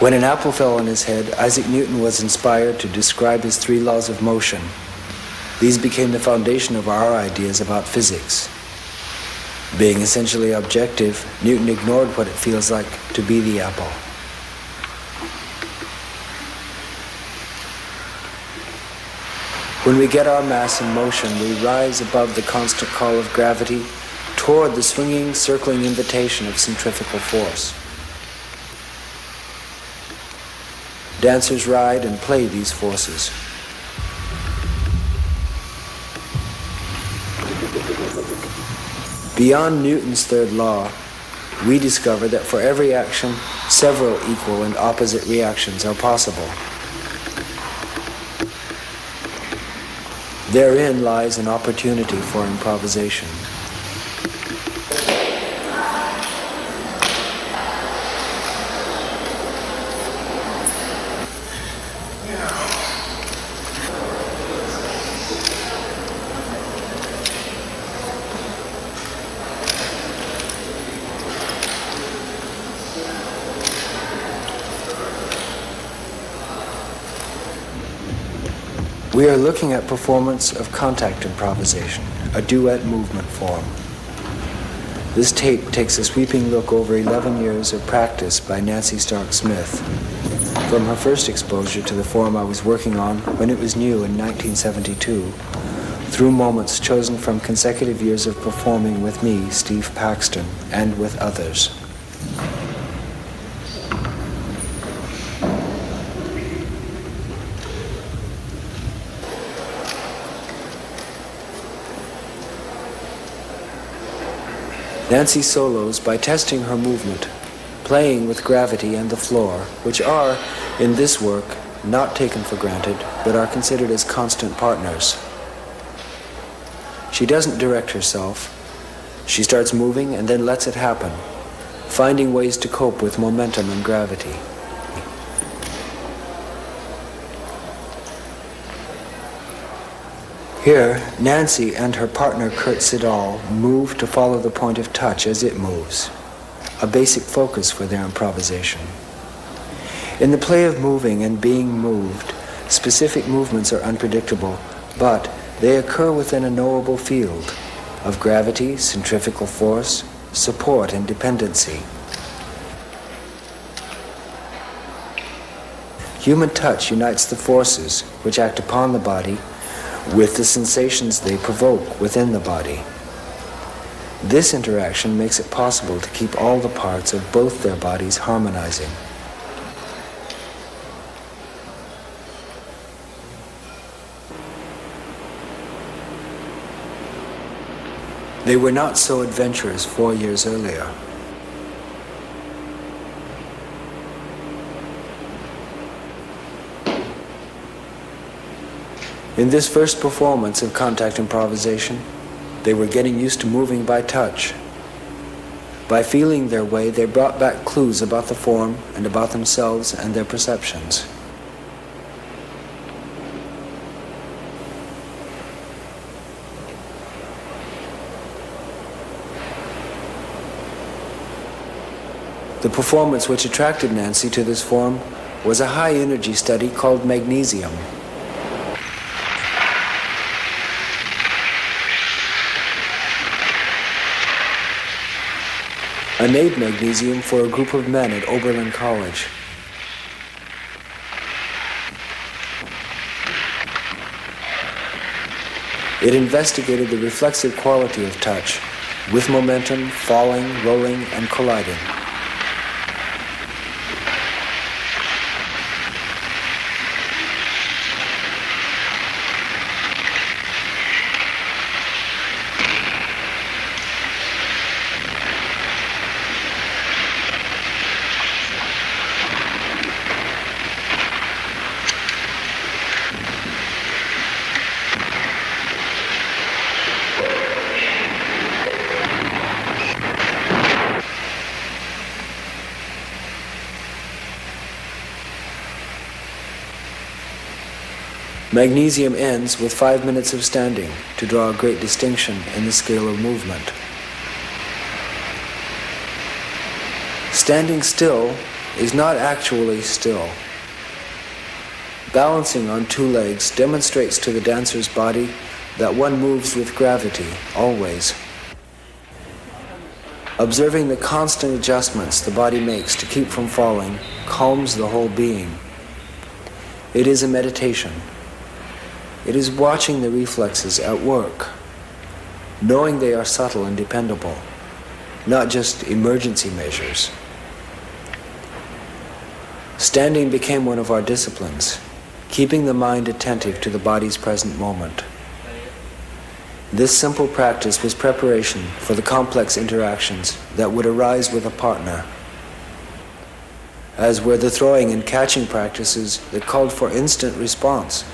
When an apple fell on his head, Isaac Newton was inspired to describe his 3 laws of motion. These became the foundation of our ideas about physics. Being essentially objective, Newton ignored what it feels like to be the apple. When we get our mass in motion, we rise above the constant call of gravity toward the swinging, circling invitation of centrifugal force. Dancers ride and play these forces. Beyond Newton's 3rd law, we discover that for every action, several equal and opposite reactions are possible. Therein lies an opportunity for improvisation. We are looking at performance of contact improvisation, a duet movement form. This tape takes a sweeping look over 11 years of practice by Nancy Stark Smith, from her first exposure to the form I was working on when it was new in 1972, through moments chosen from consecutive years of performing with me, Steve Paxton, and with others. Nancy solos by testing her movement, playing with gravity and the floor, which are, in this work, not taken for granted, but are considered as constant partners. She doesn't direct herself. She starts moving and then lets it happen, finding ways to cope with momentum and gravity. Here, Nancy and her partner Kurt Siddall move to follow the point of touch as it moves, a basic focus for their improvisation. In the play of moving and being moved, specific movements are unpredictable, but they occur within a knowable field of gravity, centrifugal force, support, and dependency. Human touch unites the forces which act upon the body with the sensations they provoke within the body. This interaction makes it possible to keep all the parts of both their bodies harmonizing. They were not so adventurous 4 years earlier. In this first performance of contact improvisation, they were getting used to moving by touch. By feeling their way, they brought back clues about the form and about themselves and their perceptions. The performance which attracted Nancy to this form was a high-energy study called Magnesium. I made Magnesium for a group of men at Oberlin College. It investigated the reflexive quality of touch, with momentum, falling, rolling, and colliding. Magnesium ends with 5 minutes of standing to draw a great distinction in the scale of movement. Standing still is not actually still. Balancing on two legs demonstrates to the dancer's body that one moves with gravity, always. Observing the constant adjustments the body makes to keep from falling calms the whole being. It is a meditation. It is watching the reflexes at work, knowing they are subtle and dependable, not just emergency measures. Standing became one of our disciplines, keeping the mind attentive to the body's present moment. This simple practice was preparation for the complex interactions that would arise with a partner, as were the throwing and catching practices that called for instant response,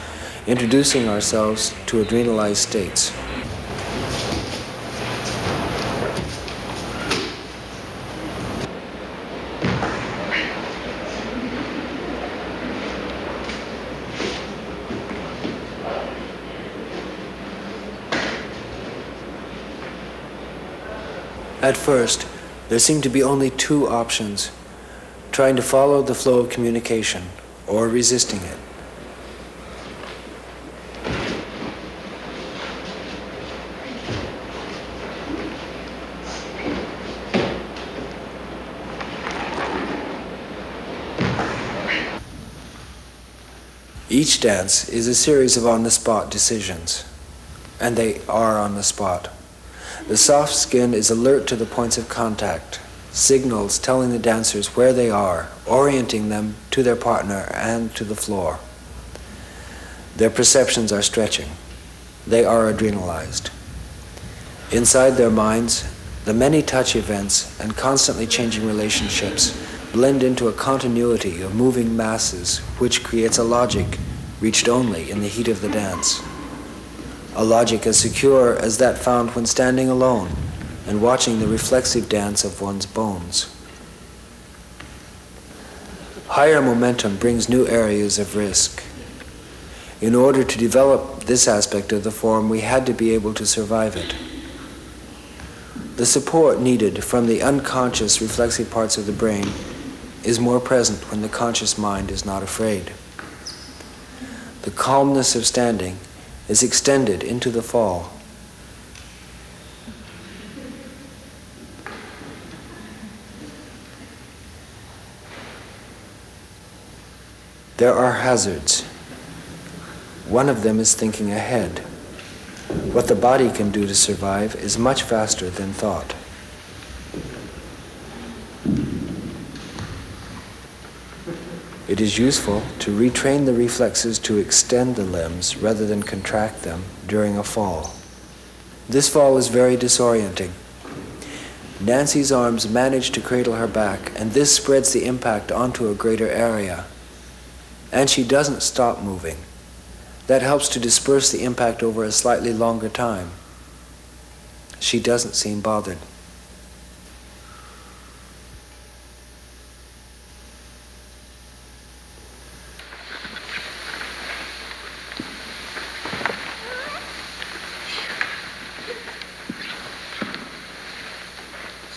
introducing ourselves to adrenalized states. At first, there seemed to be only two options: trying to follow the flow of communication or resisting it. Each dance is a series of on-the-spot decisions, and they are on the spot. The soft skin is alert to the points of contact, signals telling the dancers where they are, orienting them to their partner and to the floor. Their perceptions are stretching. They are adrenalized. Inside their minds, the many touch events and constantly changing relationships blend into a continuity of moving masses which creates a logic reached only in the heat of the dance. A logic as secure as that found when standing alone and watching the reflexive dance of one's bones. Higher momentum brings new areas of risk. In order to develop this aspect of the form, we had to be able to survive it. The support needed from the unconscious reflexive parts of the brain is more present when the conscious mind is not afraid. The calmness of standing is extended into the fall. There are hazards. One of them is thinking ahead. What the body can do to survive is much faster than thought. It is useful to retrain the reflexes to extend the limbs rather than contract them during a fall. This fall is very disorienting. Nancy's arms manage to cradle her back, and this spreads the impact onto a greater area. And she doesn't stop moving. That helps to disperse the impact over a slightly longer time. She doesn't seem bothered.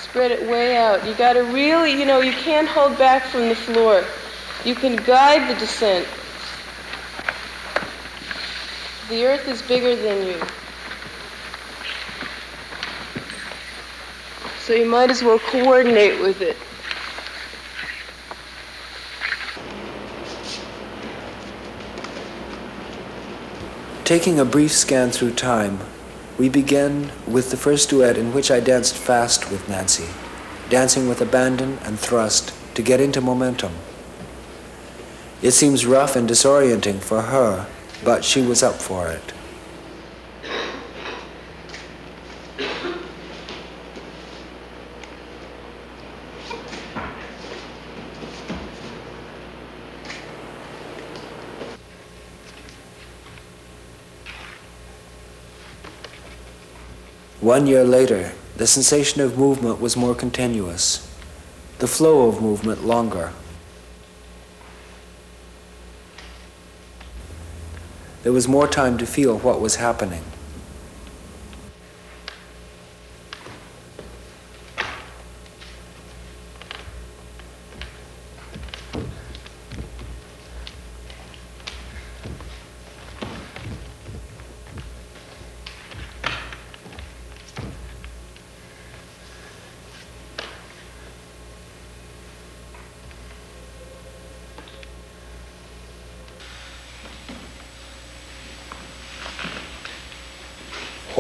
Spread it way out. You got to really, you can't hold back from the floor. You can guide the descent. The earth is bigger than you. So you might as well coordinate with it. Taking a brief scan through time, we begin with the first duet in which I danced fast with Nancy, dancing with abandon and thrust to get into momentum. It seems rough and disorienting for her, but she was up for it. One year later, the sensation of movement was more continuous, the flow of movement longer. There was more time to feel what was happening.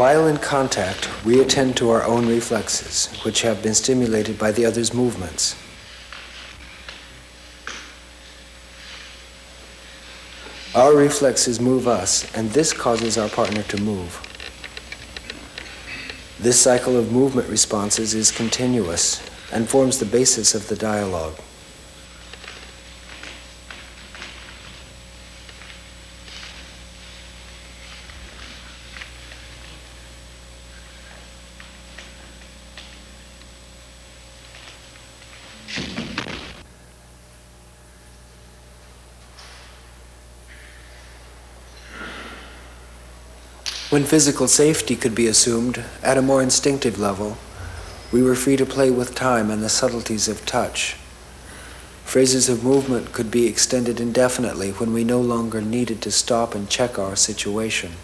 While in contact, we attend to our own reflexes, which have been stimulated by the other's movements. Our reflexes move us, and this causes our partner to move. This cycle of movement responses is continuous and forms the basis of the dialogue. When physical safety could be assumed at a more instinctive level, we were free to play with time and the subtleties of touch. Phrases of movement could be extended indefinitely when we no longer needed to stop and check our situation.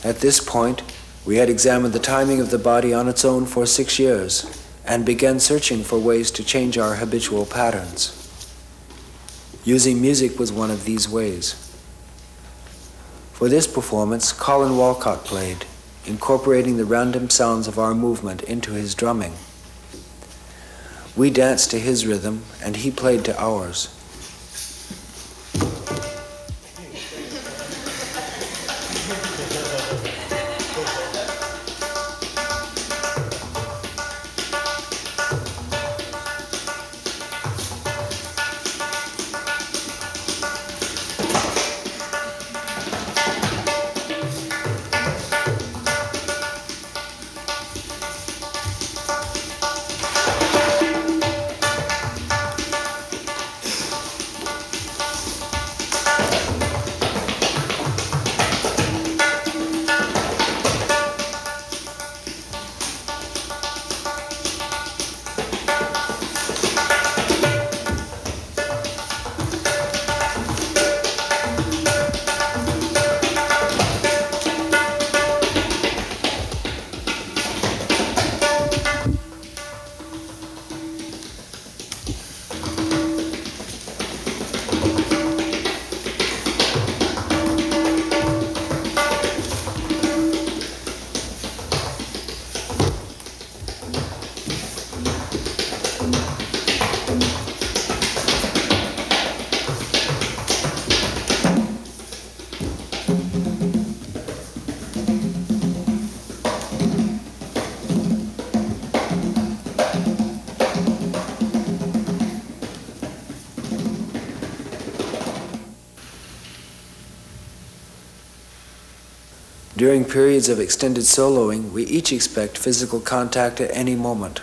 At this point, we had examined the timing of the body on its own for 6 years and began searching for ways to change our habitual patterns. Using music was one of these ways. For this performance, Colin Walcott played, incorporating the random sounds of our movement into his drumming. We danced to his rhythm and he played to ours. During periods of extended soloing, we each expect physical contact at any moment.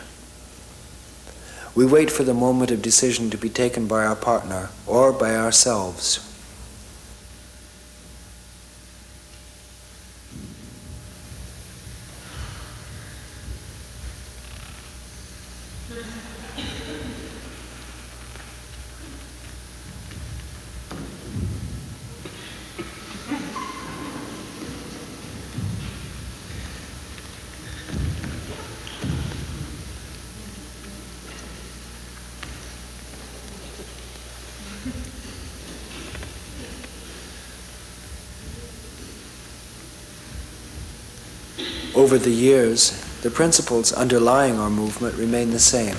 We wait for the moment of decision to be taken by our partner or by ourselves. Over the years, the principles underlying our movement remain the same.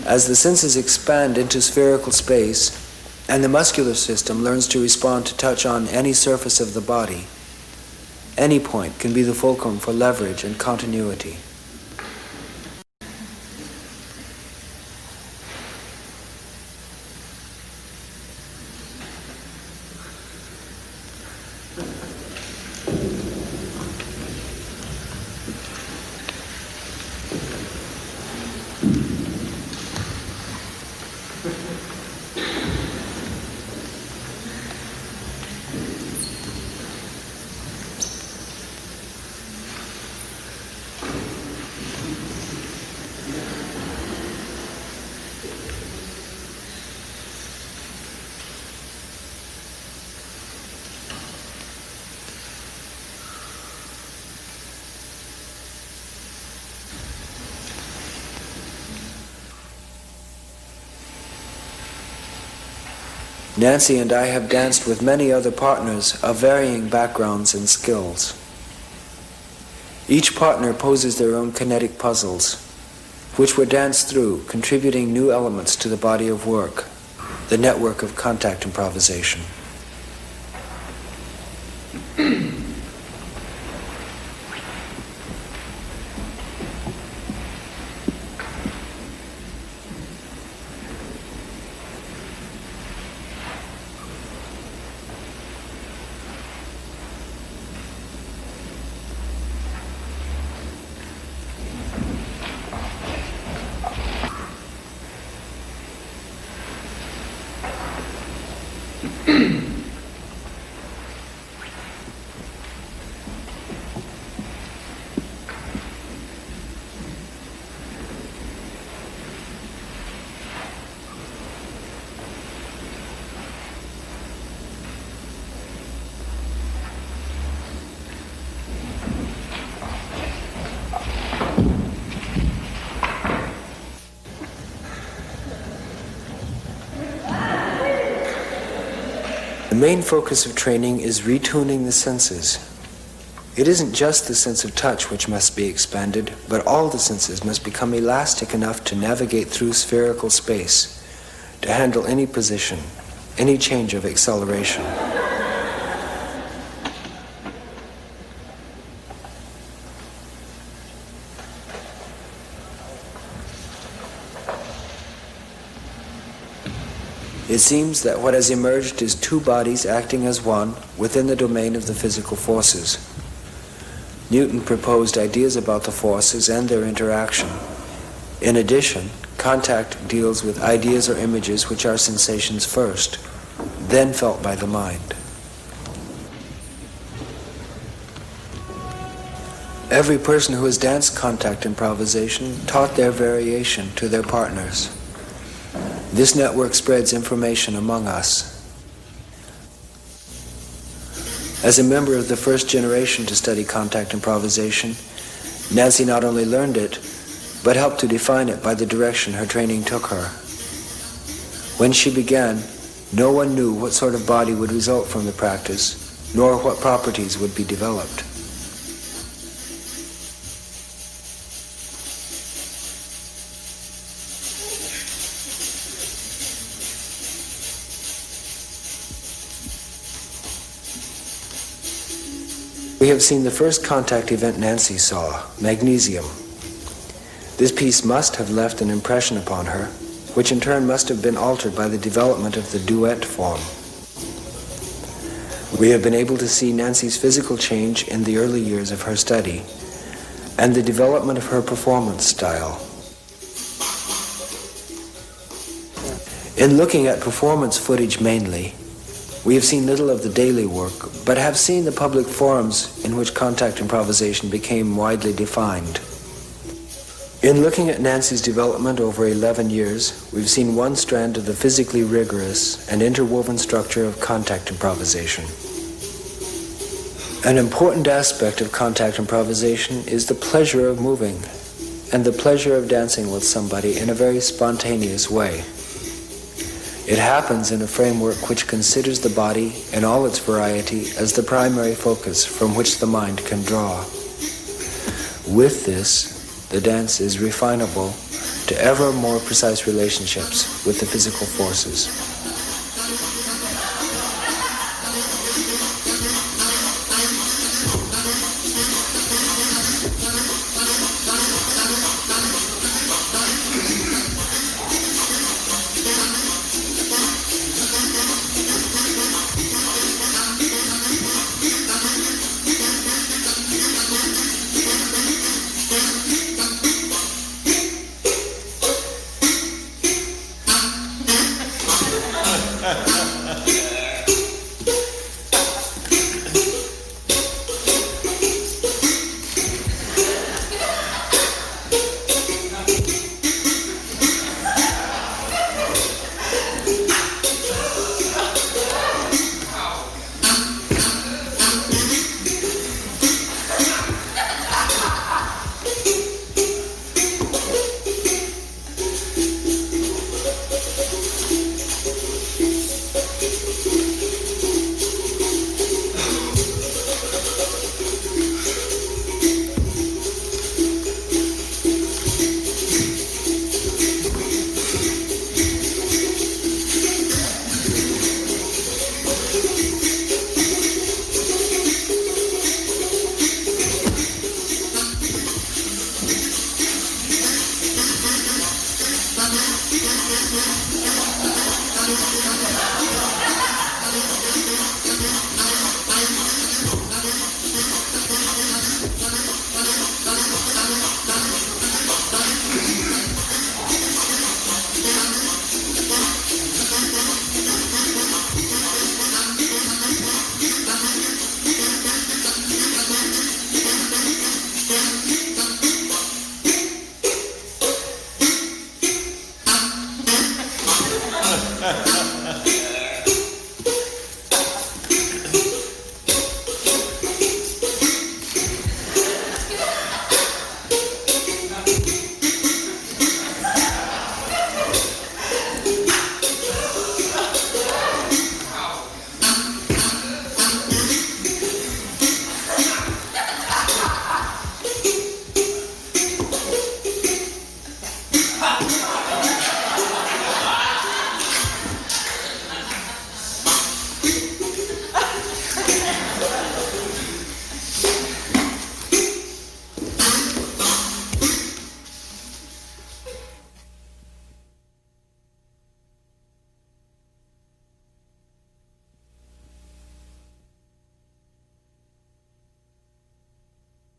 As the senses expand into spherical space and the muscular system learns to respond to touch on any surface of the body, any point can be the fulcrum for leverage and continuity. Nancy and I have danced with many other partners of varying backgrounds and skills. Each partner poses their own kinetic puzzles, which were danced through, contributing new elements to the body of work, the network of contact improvisation. The main focus of training is retuning the senses. It isn't just the sense of touch which must be expanded, but all the senses must become elastic enough to navigate through spherical space, to handle any position, any change of acceleration. It seems that what has emerged is two bodies acting as one within the domain of the physical forces. Newton proposed ideas about the forces and their interaction. In addition, contact deals with ideas or images which are sensations first, then felt by the mind. Every person who has danced contact improvisation taught their variation to their partners. This network spreads information among us. As a member of the first generation to study contact improvisation, Nancy not only learned it, but helped to define it by the direction her training took her. When she began, no one knew what sort of body would result from the practice, nor what properties would be developed. We have seen the first contact event Nancy saw, Magnesium. This piece must have left an impression upon her, which in turn must have been altered by the development of the duet form. We have been able to see Nancy's physical change in the early years of her study, and the development of her performance style. In looking at performance footage mainly, we have seen little of the daily work, but have seen the public forums in which contact improvisation became widely defined. In looking at Nancy's development over 11 years, we've seen one strand of the physically rigorous and interwoven structure of contact improvisation. An important aspect of contact improvisation is the pleasure of moving and the pleasure of dancing with somebody in a very spontaneous way. It happens in a framework which considers the body in all its variety as the primary focus from which the mind can draw. With this, the dance is refinable to ever more precise relationships with the physical forces.